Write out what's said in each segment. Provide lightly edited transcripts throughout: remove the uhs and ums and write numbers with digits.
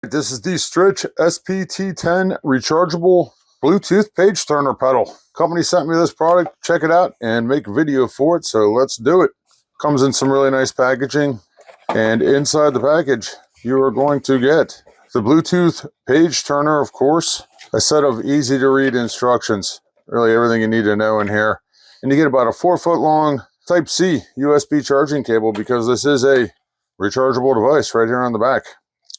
This is the STRICH SPT-10 rechargeable Bluetooth page turner pedal. Company sent me this product, check it out, and make a video for it, so let's do it. Comes in some really nice packaging, and inside the package, you are going to get the Bluetooth page turner, of course, a set of easy-to-read instructions, really everything you need to know in here. And you get about a 4-foot long Type-C USB charging cable because this is a rechargeable device right here on the back.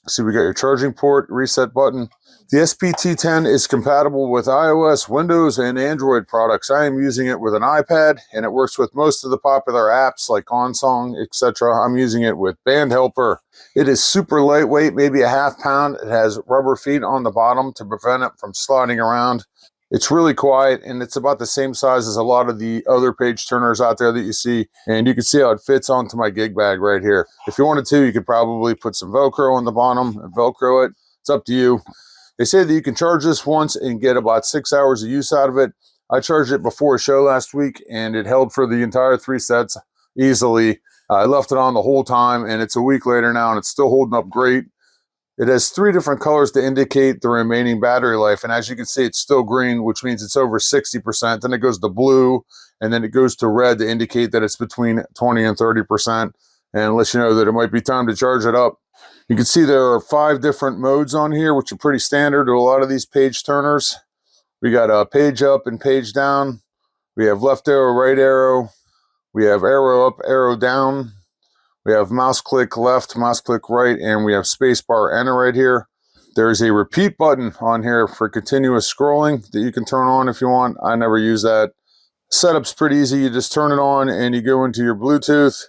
See, we got your charging port, reset button. The SPT-10 is compatible with iOS, Windows, and Android products. I am using it with an iPad, and it works with most of the popular apps like OnSong, etc. I'm using it with Band Helper. It is super lightweight, maybe a ½ pound. It has rubber feet on the bottom to prevent it from sliding around. It's really quiet, and it's about the same size as a lot of the other page turners out there that you see. And you can see how it fits onto my gig bag right here. If you wanted to, you could probably put some Velcro on the bottom and Velcro it. It's up to you. They say that you can charge this once and get about 6 hours of use out of it. I charged it before a show last week, and it held for the entire 3 sets easily. I left it on the whole time, and it's a week later now, and it's still holding up great. It has 3 different colors to indicate the remaining battery life. And as you can see, it's still green, which means it's over 60%. Then it goes to blue, and then it goes to red to indicate that it's between 20 and 30%, and lets you know that it might be time to charge it up. You can see there are 5 different modes on here, which are pretty standard to a lot of these page turners. We got a page up and page down. We have left arrow, right arrow. We have arrow up, arrow down. We have mouse click left, mouse click right, and we have spacebar enter right here. There's a repeat button on here for continuous scrolling that you can turn on if you want. I never use that. Setup's pretty easy. You just turn it on and you go into your Bluetooth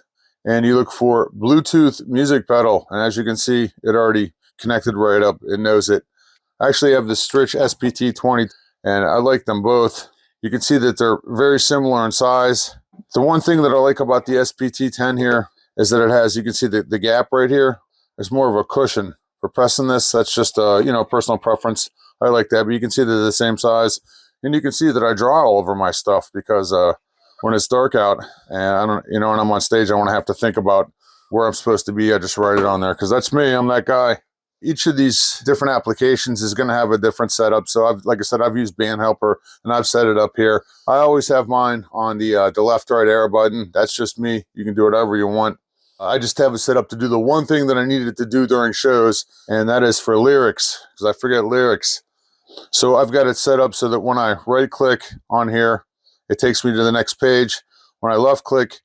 and you look for Bluetooth music pedal. And as you can see, it already connected right up. It knows it. I actually have the STRICH SPT-20 and I like them both. You can see that they're very similar in size. The one thing that I like about the SPT-10 here is that it has, you can see the gap right here. There's more of a cushion for pressing this. That's just personal preference. I like that, but you can see they're the same size. And you can see that I draw all over my stuff because when it's dark out and I don't, when I'm on stage, I want to have to think about where I'm supposed to be. I just write it on there because that's me. I'm that guy. Each of these different applications is going to have a different setup. So like I said, I've used Band Helper and I've set it up here. I always have mine on the left, right arrow button. That's just me. You can do whatever you want. I just have it set up to do the one thing that I needed to do during shows, and that is for lyrics, because I forget lyrics. So I've got it set up so that when I right-click on here, it takes me to the next page. When I left-click,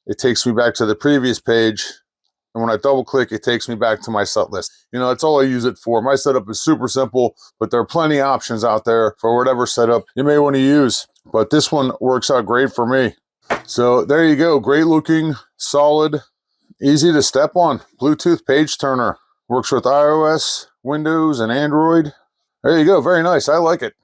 it takes me back to the previous page. And when I double-click, it takes me back to my set list. That's all I use it for. My setup is super simple, but there are plenty of options out there for whatever setup you may want to use. But this one works out great for me. So there you go. Great looking, solid, easy to step on Bluetooth page turner. Works with iOS, Windows, and Android. There you go. Very nice. I like it.